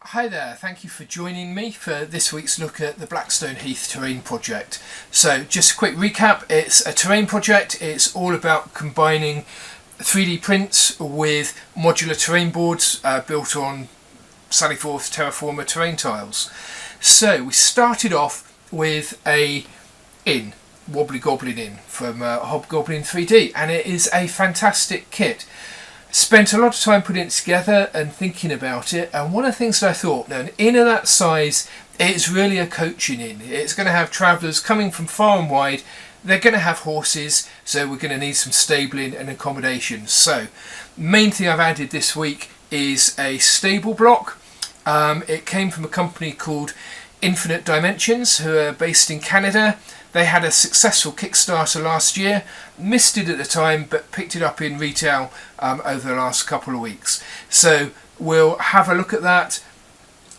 Hi there, thank you for joining me for this week's look at the Black Stone Heath terrain project. So just a quick recap, it's a terrain project. It's all about combining 3D prints with modular terrain boards built on Sally Forth Terra-Former terrain tiles. So we started off with a Wobbly Goblin Inn from Hobgoblin 3D, and it is a fantastic kit. Spent a lot of time putting it together and thinking about it, and one of the things that I thought, now an inn of that size, it's really a coaching inn. It's going to have travellers coming from far and wide. They're going to have horses, so we're going to need some stabling and accommodation. So main thing I've added this week is a stable block. It came from a company called Infinite Dimensions, who are based in Canada. They had a successful Kickstarter last year, missed it at the time, but picked it up in retail over the last couple of weeks. So we'll have a look at that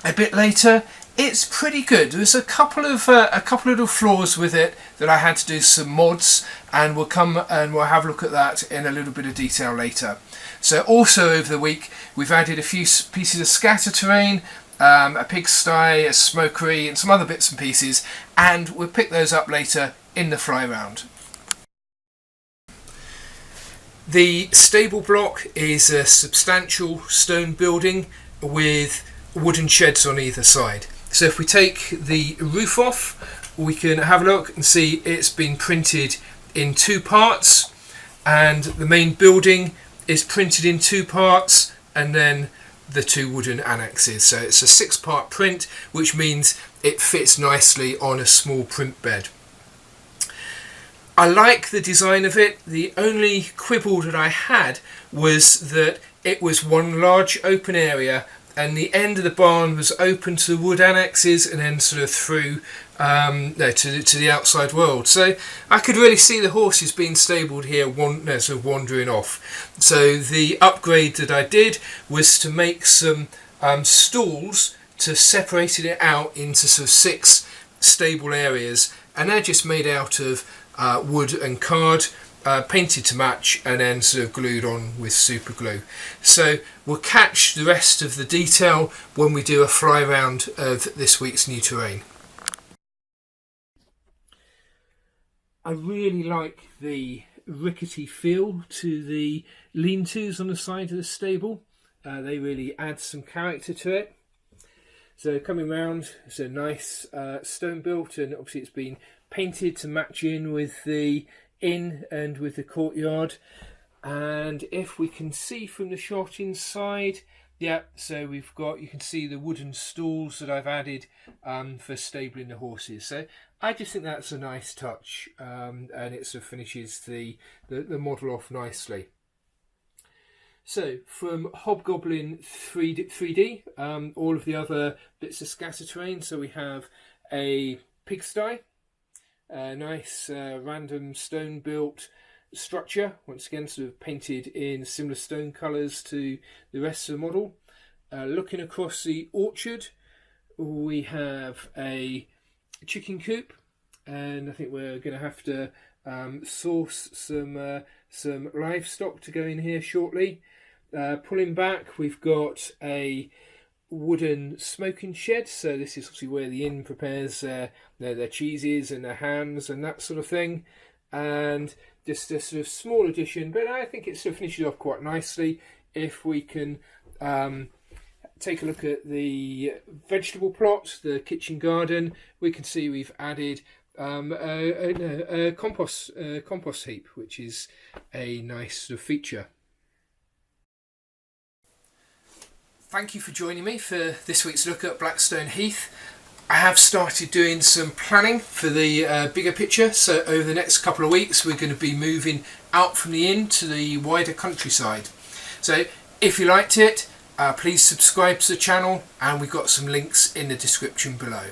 a bit later. It's pretty good. There's a couple of little flaws with it that I had to do some mods, and we'll have a look at that in a little bit of detail later. So also over the week we've added a few pieces of scatter terrain, a pigsty, a smokery, and some other bits and pieces, and we'll pick those up later in the fly round. The stable block is a substantial stone building with wooden sheds on either side. So if we take the roof off, we can have a look and see it's been printed in two parts, and the main building is printed in two parts, and then the two wooden annexes. So it's a 6-part print, which means it fits nicely on a small print bed. I like the design of it. The only quibble that I had was that it was one large open area, and the end of the barn was open to the wood annexes and then sort of through to the outside world. So I could really see the horses being stabled here, sort of wandering off. So the upgrade that I did was to make some stalls to separate it out into sort of 6 stable areas, and they're just made out of wood and card, painted to match, and then sort of glued on with super glue. So we'll catch the rest of the detail when we do a fly round of this week's new terrain. I really like the rickety feel to the lean-tos on the side of the stable. They really add some character to it. So coming round, it's a nice stone built, and obviously it's been painted to match in with the inn and with the courtyard. And if we can see from the shot inside, yeah, so you can see the wooden stalls that I've added for stabling the horses. So I just think that's a nice touch, and it sort of finishes the model off nicely. So from Hobgoblin 3D, all of the other bits of scatter terrain. So we have a pigsty, a nice random stone built structure, once again sort of painted in similar stone colours to the rest of the model. Looking across the orchard, we have a chicken coop, and I think we're going to have to source some livestock to go in here shortly. Pulling back, we've got a wooden smoking shed, so this is obviously where the inn prepares their cheeses and their hams and that sort of thing. And just a sort of small addition, but I think it sort of finishes off quite nicely. If we can take a look at the vegetable plot, the kitchen garden, we can see we've added a compost heap, which is a nice sort of feature. Thank you for joining me for this week's look at Black Stone Heath. I have started doing some planning for the bigger picture, so over the next couple of weeks we're going to be moving out from the inn to the wider countryside. So if you liked it, please subscribe to the channel, and we've got some links in the description below.